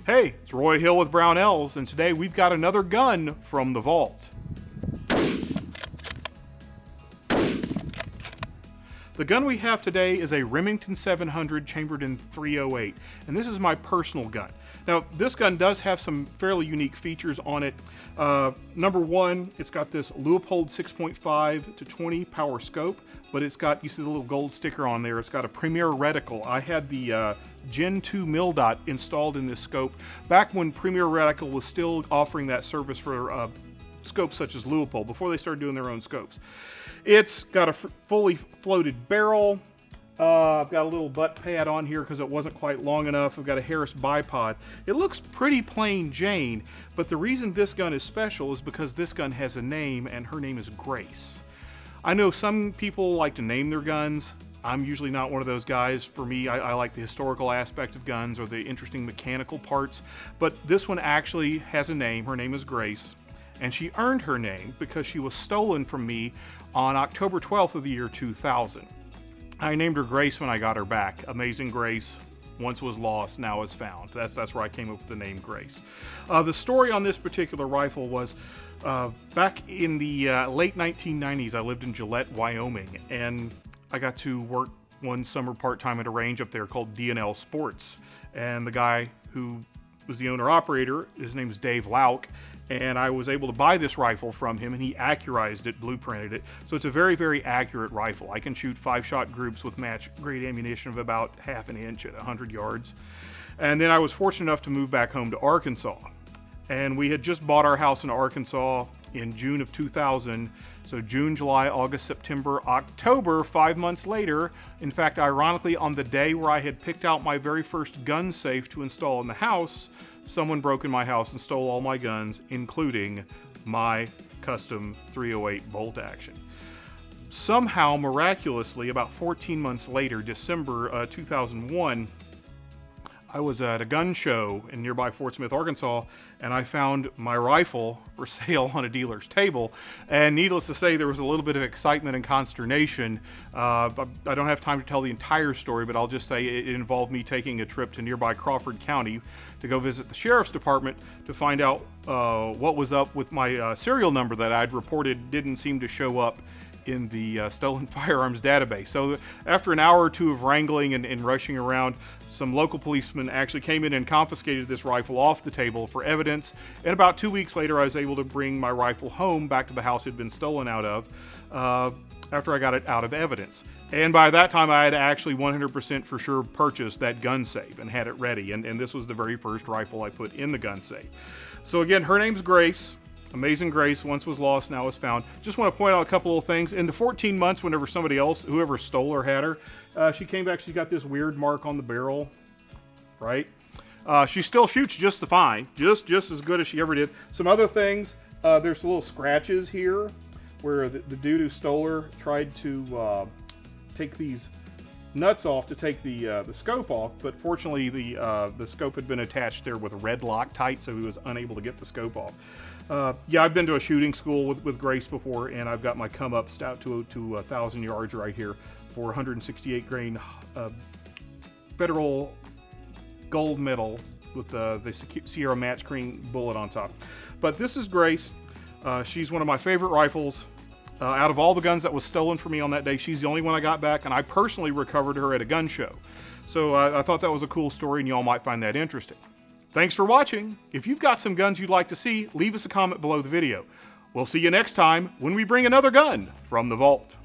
Hey, it's Roy Hill with Brownells, and today we've got another gun from the vault. The gun we have today is a Remington 700 chambered in .308, and this is my personal gun. Now, this gun does have some fairly unique features on it. Number one, it's got this Leupold 6.5 to 20 power scope, but it's got, you see the little gold sticker on there, it's got a Premier reticle. I had the Gen 2 mil dot installed in this scope back when Premier reticle was still offering that service for scopes such as Leupold, before they started doing their own scopes. It's got a fully floated barrel. I've got a little butt pad on here because it wasn't quite long enough. I've got a Harris bipod. It looks pretty plain Jane, but the reason this gun is special is because this gun has a name, and her name is Grace. I know some people like to name their guns. I'm usually not one of those guys. For me, I like the historical aspect of guns or the interesting mechanical parts, but this one actually has a name. Her name is Grace, and she earned her name because she was stolen from me on October 12th of the year 2000. I named her Grace when I got her back. Amazing Grace, once was lost, now is found. That's where I came up with the name Grace. The story on this particular rifle was back in the late 1990s, I lived in Gillette, Wyoming, and I got to work one summer part-time at a range up there called D&L Sports. And the guy who was the owner-operator, his name is Dave Lauk, and I was able to buy this rifle from him, and he accurized it, blueprinted it. So it's a very, very accurate rifle. I can shoot 5-shot groups with match-grade ammunition of about ½ an inch at 100 yards. And then I was fortunate enough to move back home to Arkansas. And we had just bought our house in Arkansas in June of 2000. So June, July, August, September, October, 5 months later. In fact, ironically, on the day where I had picked out my very first gun safe to install in the house, someone broke in my house and stole all my guns, including my custom .308 bolt action. Somehow, miraculously, about 14 months later, December 2001, I was at a gun show in nearby Fort Smith, Arkansas, and I found my rifle for sale on a dealer's table. And needless to say, there was a little bit of excitement and consternation. I don't have time to tell the entire story, but I'll just say it involved me taking a trip to nearby Crawford County to go visit the sheriff's department to find out what was up with my serial number that I'd reported didn't seem to show up in the stolen firearms database. So after an hour or two of wrangling and rushing around, some local policemen actually came in and confiscated this rifle off the table for evidence. And about 2 weeks later, I was able to bring my rifle home back to the house it had been stolen out of after I got it out of evidence. And by that time, I had actually 100% for sure purchased that gun safe and had it ready. And this was the very first rifle I put in the gun safe. So again, her name's Grace. Amazing Grace, once was lost, now is found. Just want to point out a couple of things. In the 14 months, whenever somebody else, whoever stole her, had her, she came back, she's got this weird mark on the barrel, right? She still shoots just fine, just as good as she ever did. Some other things, there's little scratches here where the dude who stole her tried to take these nuts off to take the scope off, but fortunately the scope had been attached there with red Loctite, so he was unable to get the scope off. Yeah, I've been to a shooting school with Grace before, and I've got my come-ups out to 1,000 yards right here for 168 grain federal gold medal with the Sierra match green bullet on top. But this is Grace. She's one of my favorite rifles. Out of all the guns that was stolen from me on that day, she's the only one I got back, and I personally recovered her at a gun show. So I thought that was a cool story, and y'all might find that interesting. Thanks for watching. If you've got some guns you'd like to see, leave us a comment below the video. We'll see you next time when we bring another gun from the vault.